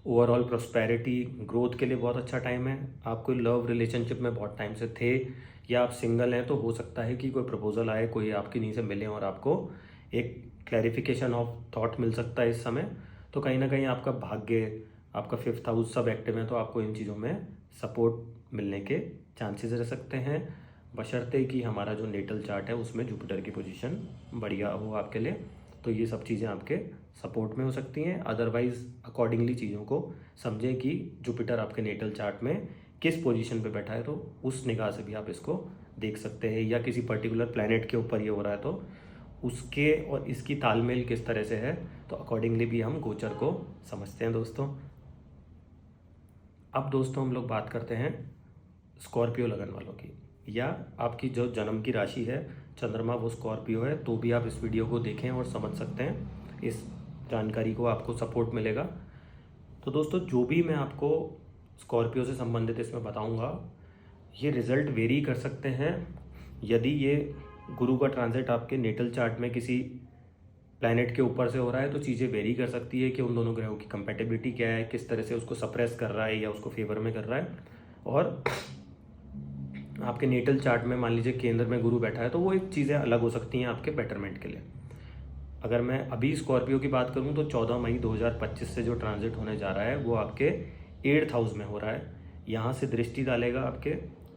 overall prosperity, growth के लिए बहुत अच्छा टाइम है। आप कोई लव रिलेशनशिप में बहुत टाइम से थे या आप सिंगल हैं, तो हो सकता है कि कोई प्रपोजल आए, कोई आपकी नींद से मिले और आपको एक क्लैरिफिकेशन ऑफ थॉट मिल सकता है इस समय। तो कहीं ना कहीं आपका भाग्य, आपका 5th हाउस सब एक्टिव है, तो आपको इन चीज़ों में सपोर्ट मिलने के चांसेस रह सकते हैं, बशर्ते कि हमारा जो नेटल चार्ट है उसमें जुपिटर की पोजीशन बढ़िया हो आपके लिए। तो ये सब चीज़ें आपके सपोर्ट में हो सकती हैं। अदरवाइज़ अकॉर्डिंगली चीज़ों को समझें कि जुपिटर आपके नेटल चार्ट में किस पोजीशन पे बैठा है, तो उस निगाह से भी आप इसको देख सकते हैं। या किसी पर्टिकुलर प्लैनेट के ऊपर ये हो रहा है तो उसके और इसकी तालमेल किस तरह से है, तो अकॉर्डिंगली भी हम गोचर को समझते हैं दोस्तों। अब दोस्तों हम लोग बात करते हैं स्कॉर्पियो लगन वालों की, या आपकी जो जन्म की राशि है, चंद्रमा वो स्कॉर्पियो है, तो भी आप इस वीडियो को देखें और समझ सकते हैं, इस जानकारी को आपको सपोर्ट मिलेगा। तो दोस्तों जो भी मैं आपको स्कॉर्पियो से संबंधित इसमें बताऊंगा, ये रिजल्ट वेरी कर सकते हैं। यदि ये गुरु का ट्रांजिट आपके नेटल चार्ट में किसी प्लैनेट के ऊपर से हो रहा है, तो चीज़ें वेरी कर सकती है कि उन दोनों ग्रहों की कंपेटिबिलिटी क्या है, किस तरह से उसको सप्रेस कर रहा है या उसको फेवर में कर रहा है। और आपके नेटल चार्ट में मान लीजिए केंद्र में गुरु बैठा है, तो वो एक चीज़ें अलग हो सकती हैं आपके बेटरमेंट के लिए। अगर मैं अभी स्कॉर्पियो की बात करूं तो 14 मई 2025 से जो ट्रांजिट होने जा रहा है वो आपके 8th हाउस में हो रहा है। यहाँ से दृष्टि डालेगा आपके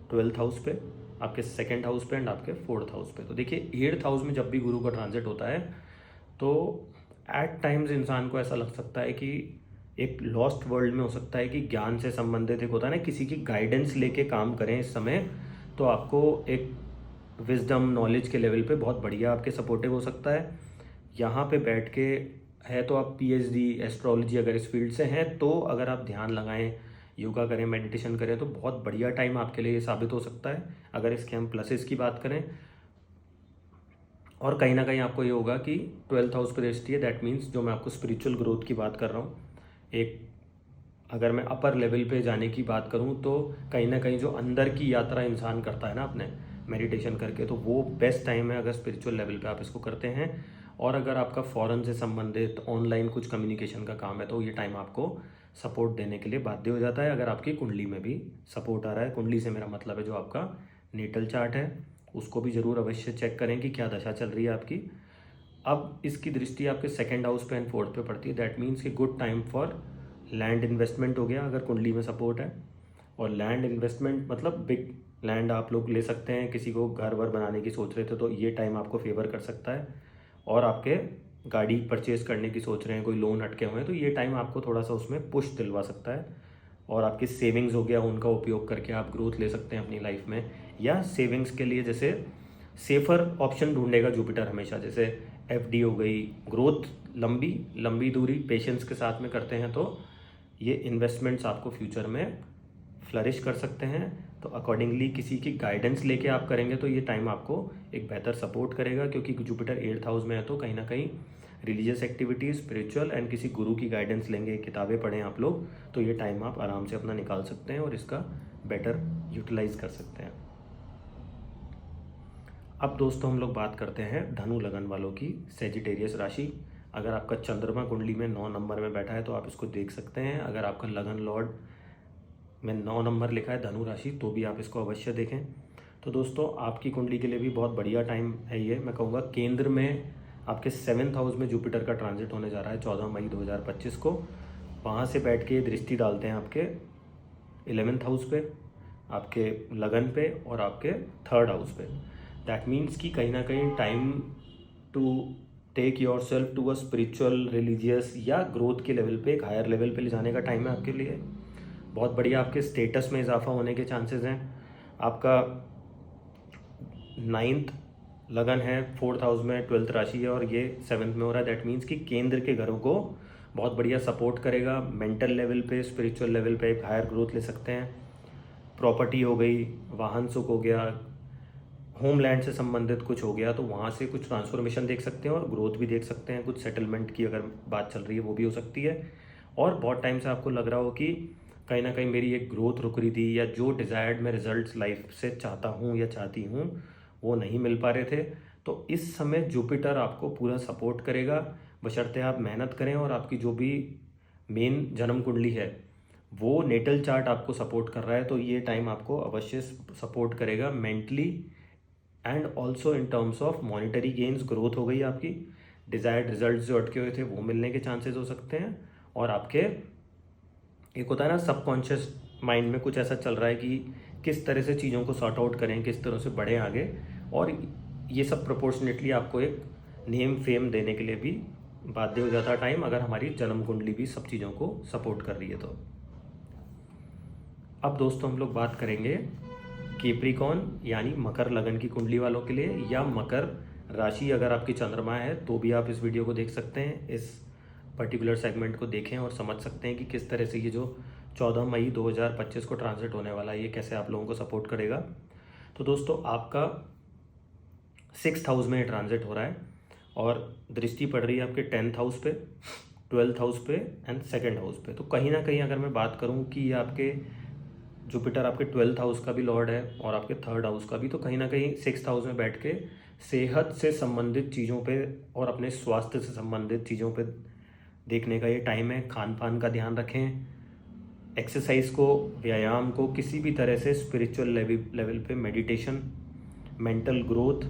12th हाउस पे, आपके 2nd हाउस पे एंड आपके 4th हाउस पे। तो देखिए 8th हाउस में जब भी गुरु का ट्रांजिट होता है तो एट टाइम्स इंसान को ऐसा लग सकता है कि एक लॉस्ट वर्ल्ड में हो सकता है कि ज्ञान से संबंधित एक होता है ना, किसी की गाइडेंस लेके काम करें इस समय, तो आपको एक विजडम, नॉलेज के लेवल पे बहुत बढ़िया आपके सपोर्टिव हो सकता है। यहाँ पे बैठ के है तो आप पीएचडी, एस्ट्रोलॉजी अगर इस फील्ड से हैं, तो अगर आप ध्यान लगाएं, योगा करें, मेडिटेशन करें, तो बहुत बढ़िया टाइम आपके लिए ये साबित हो सकता है। अगर इसके हम प्लसेस की बात करें, और कहीं ना कहीं आपको ये होगा कि 12th हाउस पर दृष्टि है, दैट मीन्स जो मैं आपको स्पिरिचुअल ग्रोथ की बात कर रहा हूँ, एक अगर मैं अपर लेवल पे जाने की बात करूँ, तो कहीं ना कहीं जो अंदर की यात्रा इंसान करता है ना अपने मेडिटेशन करके, तो वो बेस्ट टाइम है अगर स्पिरिचुअल लेवल पे आप इसको करते हैं। और अगर आपका फॉरेन से संबंधित ऑनलाइन कुछ कम्युनिकेशन का काम है, तो ये टाइम आपको सपोर्ट देने के लिए बाध्य हो जाता है, अगर आपकी कुंडली में भी सपोर्ट आ रहा है। कुंडली से मेरा मतलब है जो आपका नेटल चार्ट है, उसको भी ज़रूर अवश्य चेक करें कि क्या दशा चल रही है आपकी। अब इसकी दृष्टि आपके 2nd हाउस पे एंड 4th पे पड़ती है, दैट मीन्स कि good time for land investment हो गया अगर कुंडली में सपोर्ट है। और लैंड इन्वेस्टमेंट मतलब बिग लैंड आप लोग ले सकते हैं, किसी को घर वर बनाने की सोच रहे थे तो ये टाइम आपको फेवर कर सकता है। और आपके गाड़ी परचेज करने की सोच रहे हैं, कोई लोन अटके हुए हैं, तो ये टाइम आपको थोड़ा सा उसमें पुश दिलवा सकता है। और आपकी सेविंग्स हो गया, उनका उपयोग करके आप ग्रोथ ले सकते हैं अपनी लाइफ में। या सेविंग्स के लिए जैसे सेफर ऑप्शन ढूंढेगा जुपिटर हमेशा, जैसे एफडी हो गई, ग्रोथ लंबी दूरी पेशेंस के साथ में करते हैं तो ये इन्वेस्टमेंट्स आपको फ्यूचर में फ्लरिश कर सकते हैं। तो अकॉर्डिंगली किसी की गाइडेंस लेके आप करेंगे तो ये टाइम आपको एक बेहतर सपोर्ट करेगा, क्योंकि जुपिटर 8th हाउस में है तो कहीं ना कहीं रिलीजियस एक्टिविटीज़, स्पिरिचुअल एंड किसी गुरु की गाइडेंस लेंगे, किताबें पढ़ें आप लोग, तो ये टाइम आप आराम से अपना निकाल सकते हैं और इसका बेटर यूटिलाइज कर सकते हैं। अब दोस्तों हम लोग बात करते हैं धनु लगन वालों की, सेजिटेरियस राशि। अगर आपका चंद्रमा कुंडली में 9 नंबर में बैठा है तो आप इसको देख सकते हैं। अगर आपका लगन लॉर्ड में 9 नंबर लिखा है धनु राशि तो भी आप इसको अवश्य देखें। तो दोस्तों आपकी कुंडली के लिए भी बहुत बढ़िया टाइम है ये। मैं कहूँगा केंद्र में आपके 7th हाउस में जुपिटर का ट्रांजिट होने जा रहा है 14 मई 2025 को। वहाँ से बैठ के दृष्टि डालते हैं आपके 11th हाउस पे, आपके लगन पे और आपके 3rd हाउस पे। दैट मीन्स कि कहीं ना कहीं time to take your self to a spiritual, religious या ग्रोथ के लेवल पे, एक हायर लेवल पे ले जाने का टाइम है आपके लिए। बहुत बढ़िया आपके स्टेटस में इजाफा होने के चांसेस हैं। आपका 9th लगन है, 4th हाउस में 12th राशि है और ये 7th में हो रहा है। दैट मीन्स कि केंद्र के घरों को बहुत बढ़िया सपोर्ट करेगा। मेंटल लेवल पे, स्पिरिचुअल लेवल पे एक हायर ग्रोथ ले सकते हैं। प्रॉपर्टी हो गई, वाहन सुख हो गया, होमलैंड से संबंधित कुछ हो गया तो वहाँ से कुछ ट्रांसफॉर्मेशन देख सकते हैं और ग्रोथ भी देख सकते हैं। कुछ सेटलमेंट की अगर बात चल रही है वो भी हो सकती है। और बहुत टाइम से आपको लग रहा हो कि कहीं ना कहीं मेरी एक ग्रोथ रुक रही थी, या जो डिज़ायर्ड मैं रिजल्ट्स लाइफ से चाहता हूँ या चाहती हूँ वो नहीं मिल पा रहे थे, तो इस समय जुपिटर आपको पूरा सपोर्ट करेगा, बशर्ते आप मेहनत करें और आपकी जो भी मेन जन्म कुंडली है वो नेटल चार्ट आपको सपोर्ट कर रहा है। तो ये टाइम आपको अवश्य सपोर्ट करेगा mentally and also in terms of monetary gains. Growth हो गई आपकी, डिज़ायर्ड रिजल्ट जो अटके हुए थे वो मिलने के चांसेस हो सकते हैं। और आपके एक होता है ना सबकॉन्शियस माइंड में कुछ ऐसा चल रहा है कि किस तरह से चीज़ों को सॉर्ट आउट करें, किस तरह से बढ़ें आगे, और ये सब प्रोपोर्शनेटली आपको एक नेम फेम देने के लिए भी बाध्य हो जाता है टाइम, अगर हमारी जन्म कुंडली भी सब चीज़ों को सपोर्ट कर रही है तो। अब दोस्तों हम लोग बात करेंगे कैप्रिकॉर्न यानी मकर लगन की कुंडली वालों के लिए, या मकर राशि अगर आपकी चंद्रमा है तो भी आप इस वीडियो को देख सकते हैं। इस पर्टिकुलर सेगमेंट को देखें और समझ सकते हैं कि किस तरह से ये जो 14 मई 2025 को ट्रांजिट होने वाला है ये कैसे आप लोगों को सपोर्ट करेगा। तो दोस्तों आपका 6th हाउस में ट्रांजिट हो रहा है और दृष्टि पड़ रही है आपके 10th हाउस पे, 12th हाउस पे एंड 2nd हाउस पे। तो कहीं ना कहीं अगर मैं बात करूं कि ये आपके जुपिटर आपके 12th हाउस का भी लॉर्ड है और आपके 3rd हाउस का भी, तो कहीं ना कहीं 6th हाउस में बैठ के सेहत से संबंधित चीज़ों पे और अपने स्वास्थ्य से संबंधित चीज़ों पे देखने का ये टाइम है। खान पान का ध्यान रखें, एक्सरसाइज को, व्यायाम को, किसी भी तरह से स्पिरिचुअल लेवल पे मेडिटेशन, मेंटल ग्रोथ।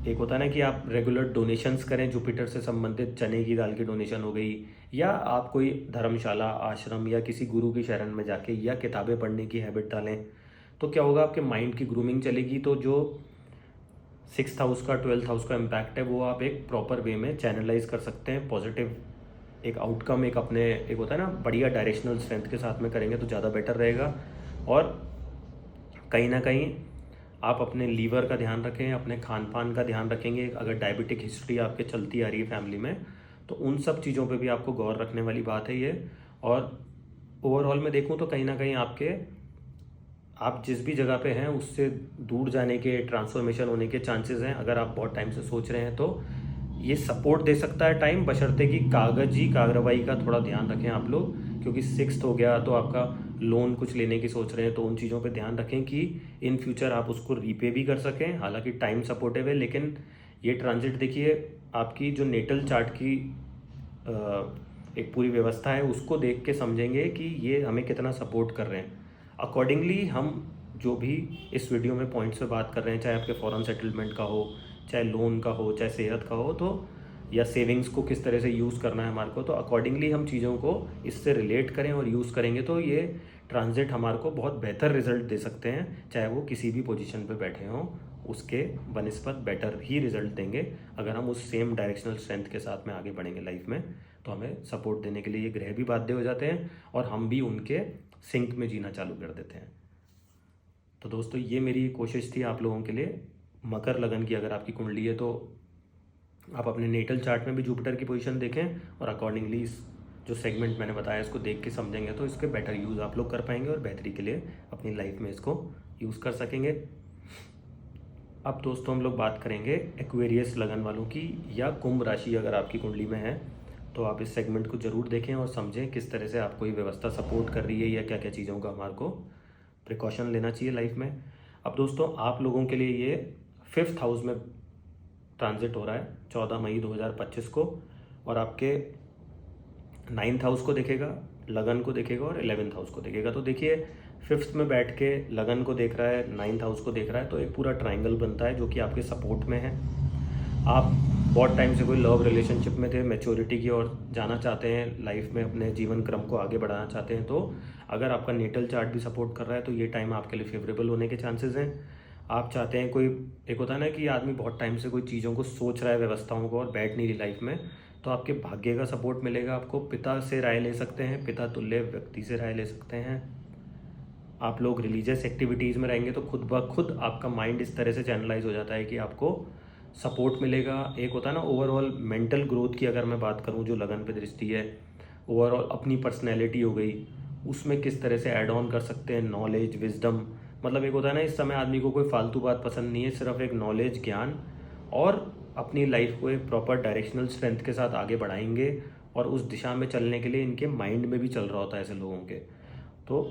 एक होता है ना कि आप रेगुलर डोनेशंस करें, जुपिटर से संबंधित चने की दाल की डोनेशन हो गई, या आप कोई धर्मशाला, आश्रम या किसी गुरु की शरण में जाके या किताबें पढ़ने की हैबिट डालें। तो क्या होगा, आपके माइंड की ग्रूमिंग चलेगी, तो जो 6th हाउस का 12th हाउस का इम्पैक्ट है वो आप एक प्रॉपर वे में चैनलाइज कर सकते हैं। पॉजिटिव एक आउटकम, एक अपने एक होता है ना बढ़िया डायरेक्शनल स्ट्रेंथ के साथ में करेंगे तो ज़्यादा बेटर रहेगा। और कहीं ना कहीं आप अपने लीवर का ध्यान रखें, अपने खान पान का ध्यान रखेंगे। अगर डायबिटिक हिस्ट्री आपके चलती आ रही है फैमिली में तो उन सब चीज़ों पे भी आपको गौर रखने वाली बात है ये। और ओवरऑल में देखूं तो कहीं ना कहीं आप जिस भी जगह पे हैं उससे दूर जाने के, ट्रांसफॉर्मेशन होने के चांसेस हैं। अगर आप बहुत टाइम से सोच रहे हैं तो ये सपोर्ट दे सकता है टाइम, बशर्ते कि कागजी कार्रवाई का थोड़ा ध्यान रखें आप लोग, क्योंकि 6th हो गया तो आपका लोन कुछ लेने की सोच रहे हैं तो उन चीज़ों पे ध्यान रखें कि इन फ्यूचर आप उसको रीपे भी कर सकें। हालांकि टाइम सपोर्टिव है, लेकिन ये ट्रांजिट देखिए आपकी जो नेटल चार्ट की एक पूरी व्यवस्था है उसको देख के समझेंगे कि ये हमें कितना सपोर्ट कर रहे हैं। अकॉर्डिंगली हम जो भी इस वीडियो में पॉइंट्स पे बात कर रहे हैं, चाहे आपके फॉरेन सेटलमेंट का हो, चाहे लोन का हो, चाहे सेहत का हो, तो या सेविंग्स को किस तरह से यूज़ करना है हमारे को, तो अकॉर्डिंगली हम चीज़ों को इससे रिलेट करें और यूज़ करेंगे तो ये ट्रांजिट हमारे को बहुत बेहतर रिजल्ट दे सकते हैं। चाहे वो किसी भी पोजीशन पे बैठे हों उसके बनिस्बत बेटर ही रिजल्ट देंगे। अगर हम उस सेम डायरेक्शनल स्ट्रेंथ के साथ में आगे बढ़ेंगे लाइफ में तो हमें सपोर्ट देने के लिए ये ग्रह भी बाध्य हो जाते हैं और हम भी उनके सिंक में जीना चालू कर देते हैं। तो दोस्तों ये मेरी कोशिश थी आप लोगों के लिए। मकर लगन की अगर आपकी कुंडली है तो आप अपने नेटल चार्ट में भी जुपिटर की पोजीशन देखें और अकॉर्डिंगली इस जो सेगमेंट मैंने बताया इसको देख के समझेंगे तो इसके बेटर यूज़ आप लोग कर पाएंगे और बेहतरी के लिए अपनी लाइफ में इसको यूज़ कर सकेंगे। अब दोस्तों हम लोग बात करेंगे एक्वेरियस लगन वालों की या कुंभ राशि अगर आपकी कुंडली में है तो आप इस सेगमेंट को ज़रूर देखें और समझें किस तरह से आपको ये व्यवस्था सपोर्ट कर रही है या क्या क्या चीज़ों का हमारे को प्रिकॉशन लेना चाहिए लाइफ में। अब दोस्तों आप लोगों के लिए ये 5th हाउस में ट्रांजिट हो रहा है 14 मई 2025 को और आपके 9th हाउस को देखेगा, लगन को देखेगा और 11th हाउस को देखेगा। तो देखिए 5th में बैठ के लगन को देख रहा है, 9th हाउस को देख रहा है, तो एक पूरा ट्राइंगल बनता है जो कि आपके सपोर्ट में है। आप बहुत टाइम से कोई लव रिलेशनशिप में थे, मैच्योरिटी की ओर जाना चाहते हैं, लाइफ में अपने जीवन क्रम को आगे बढ़ाना चाहते हैं, तो अगर आपका नेटल चार्ट भी सपोर्ट कर रहा है तो ये टाइम आपके लिए फेवरेबल होने के चांसेस हैं। आप चाहते हैं कोई, एक होता है ना कि आदमी बहुत टाइम से कोई चीज़ों को सोच रहा है, व्यवस्थाओं को, और बैठ नहीं रही लाइफ में, तो आपके भाग्य का सपोर्ट मिलेगा। आपको पिता से राय ले सकते हैं, पिता तुल्य व्यक्ति से राय ले सकते हैं। आप लोग रिलीजियस एक्टिविटीज़ में रहेंगे तो खुद ब खुद आपका माइंड इस तरह से चैनलाइज हो जाता है कि आपको सपोर्ट मिलेगा। एक होता है ना ओवरऑल मेंटल ग्रोथ की, अगर मैं बात करूं जो लगन पे दृष्टि है, ओवरऑल अपनी पर्सनैलिटी हो गई, उसमें किस तरह से ऐड ऑन कर सकते हैं नॉलेज, विजडम। मतलब एक होता है ना इस समय आदमी को कोई फालतू बात पसंद नहीं है, सिर्फ एक नॉलेज, ज्ञान, और अपनी लाइफ को एक प्रॉपर डायरेक्शनल स्ट्रेंथ के साथ आगे बढ़ाएंगे। और उस दिशा में चलने के लिए इनके माइंड में भी चल रहा होता है ऐसे लोगों के। तो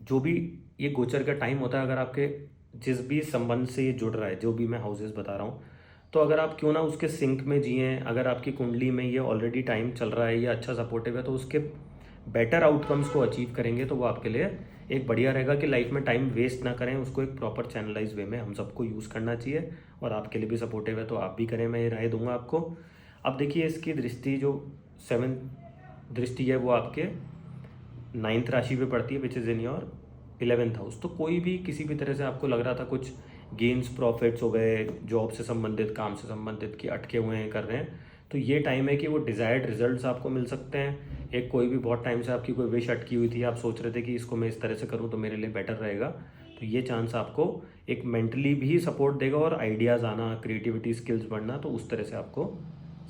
जो भी ये गोचर का टाइम होता है, अगर आपके जिस भी संबंध से ये जुड़ रहा है, जो भी मैं हाउसेस बता रहा हूँ, तो अगर आप क्यों ना उसके सिंक में जिए, अगर आपकी कुंडली में ये ऑलरेडी टाइम चल रहा है, ये अच्छा सपोर्टिव है, तो उसके बेटर आउटकम्स को अचीव करेंगे तो वो आपके लिए एक बढ़िया रहेगा कि लाइफ में टाइम वेस्ट ना करें, उसको एक प्रॉपर चैनलाइज वे में हम सबको यूज़ करना चाहिए। और आपके लिए भी सपोर्टिव है तो आप भी करें, मैं ये राय दूंगा आपको। अब देखिए इसकी दृष्टि जो 7th दृष्टि है वो आपके 9th राशि पे पड़ती है, which is in your 11th house. तो कोई भी किसी भी तरह से आपको लग रहा था कुछ गेन्स प्रॉफिट्स हो गए, जॉब से संबंधित, काम से संबंधित, कि अटके हुए हैं, कर रहे हैं, तो ये टाइम है कि वो डिज़ायर्ड रिजल्ट्स आपको मिल सकते हैं। एक कोई भी बहुत टाइम से आपकी कोई विश अटकी हुई थी, आप सोच रहे थे कि इसको मैं इस तरह से करूँ तो मेरे लिए बेटर रहेगा, तो ये चांस आपको एक मेंटली भी सपोर्ट देगा और आइडियाज़ आना, क्रिएटिविटी स्किल्स बढ़ना, तो उस तरह से आपको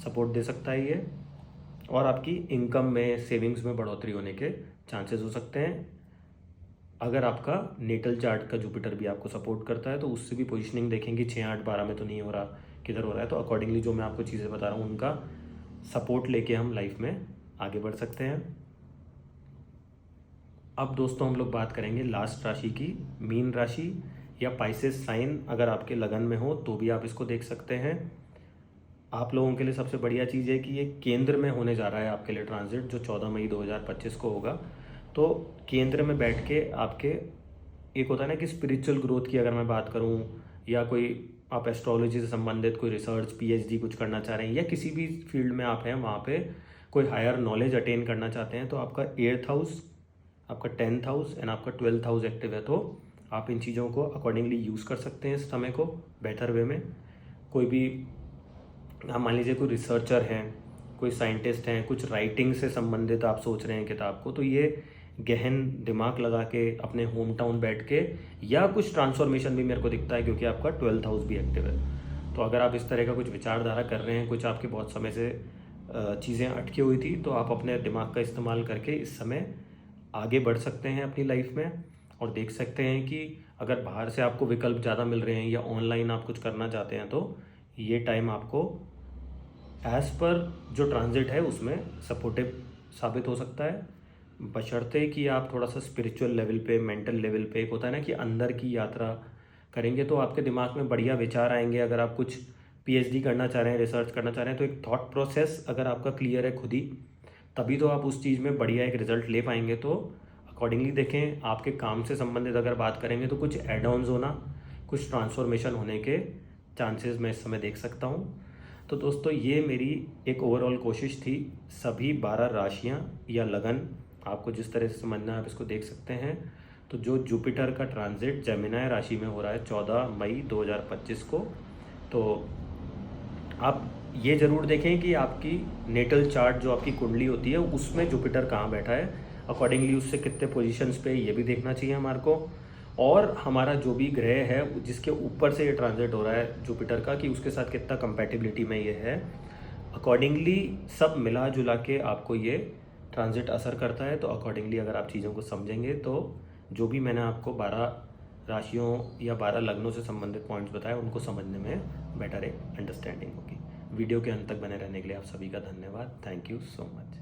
सपोर्ट दे सकता है ये। और आपकी इनकम में, सेविंग्स में बढ़ोतरी होने के चांसेस हो सकते हैं। अगर आपका नेटल चार्ट का जुपिटर भी आपको सपोर्ट करता है तो उससे भी पोजीशनिंग देखेंगे, 6, 8, 12 में तो नहीं हो रहा, किधर हो रहा है, तो अकॉर्डिंगली जो मैं आपको चीज़ें बता रहा हूँ उनका सपोर्ट लेके हम लाइफ में आगे बढ़ सकते हैं। अब दोस्तों हम लोग बात करेंगे लास्ट राशि की, मीन राशि या पाइसेस साइन। अगर आपके लगन में हो तो भी आप इसको देख सकते हैं। आप लोगों के लिए सबसे बढ़िया चीज़ है कि ये केंद्र में होने जा रहा है आपके लिए ट्रांजिट, जो 14 मई 2025 को होगा। तो केंद्र में बैठ के आपके, एक होता है ना कि स्पिरिचुअल ग्रोथ की अगर मैं बात करूं, या कोई आप एस्ट्रोलॉजी से संबंधित कोई रिसर्च, पीएचडी कुछ करना चाह रहे हैं, या किसी भी फील्ड में आप हैं वहाँ पे कोई हायर नॉलेज अटेन करना चाहते हैं, तो आपका 8th हाउस, आपका 10th हाउस एंड आपका 12th हाउस एक्टिव है, तो आप इन चीज़ों को अकॉर्डिंगली यूज़ कर सकते हैं इस समय को बेहतर वे में। कोई भी आप मान लीजिए कोई रिसर्चर हैं, कोई साइंटिस्ट हैं, कुछ राइटिंग से संबंधित आप सोच रहे हैं किताब को, तो ये गहन दिमाग लगा के अपने होम टाउन बैठ के, या कुछ ट्रांसफॉर्मेशन भी मेरे को दिखता है क्योंकि आपका 12th हाउस भी एक्टिव है। तो अगर आप इस तरह का कुछ विचारधारा कर रहे हैं, कुछ आपके बहुत समय से चीज़ें अटकी हुई थी, तो आप अपने दिमाग का इस्तेमाल करके इस समय आगे बढ़ सकते हैं अपनी लाइफ में। और देख सकते हैं कि अगर बाहर से आपको विकल्प ज़्यादा मिल रहे हैं या ऑनलाइन आप कुछ करना चाहते हैं, तो ये टाइम आपको एज पर जो ट्रांजिट है उसमें सपोर्टिव साबित हो सकता है, बशर्ते कि आप थोड़ा सा स्पिरिचुअल लेवल पे, मेंटल लेवल पे, एक होता है ना कि अंदर की यात्रा करेंगे तो आपके दिमाग में बढ़िया विचार आएंगे। अगर आप कुछ पीएचडी करना चाह रहे हैं, रिसर्च करना चाह रहे हैं, तो एक थॉट प्रोसेस अगर आपका क्लियर है खुद ही, तभी तो आप उस चीज़ में बढ़िया एक रिजल्ट ले पाएंगे। तो अकॉर्डिंगली देखें, आपके काम से संबंधित अगर बात करेंगे तो कुछ एड ऑन्स होना, कुछ ट्रांसफॉर्मेशन होने के चांसेस मैं इस समय देख सकता हूँ। तो दोस्तों ये मेरी एक ओवरऑल कोशिश थी, सभी 12 राशियाँ या लगन आपको जिस तरह से समझना है आप इसको देख सकते हैं। तो जो जुपिटर का ट्रांजिट जेमिनी राशि में हो रहा है 14 मई 2025 को, तो आप ये ज़रूर देखें कि आपकी नेटल चार्ट जो आपकी कुंडली होती है उसमें जुपिटर कहाँ बैठा है, अकॉर्डिंगली उससे कितने पोजीशंस पे, ये भी देखना चाहिए हमारे को। और हमारा जो भी ग्रह है जिसके ऊपर से ये ट्रांजिट हो रहा है जुपिटर का, कि उसके साथ कितना कंपैटिबिलिटी में ये है, अकॉर्डिंगली सब मिला जुला के आपको ये ट्रांजिट असर करता है। तो अकॉर्डिंगली अगर आप चीज़ों को समझेंगे तो जो भी मैंने आपको 12 राशियों या 12 लग्नों से संबंधित पॉइंट्स बताए उनको समझने में बेटर एक अंडरस्टैंडिंग होगी। वीडियो के अंत तक बने रहने के लिए आप सभी का धन्यवाद। Thank you so much.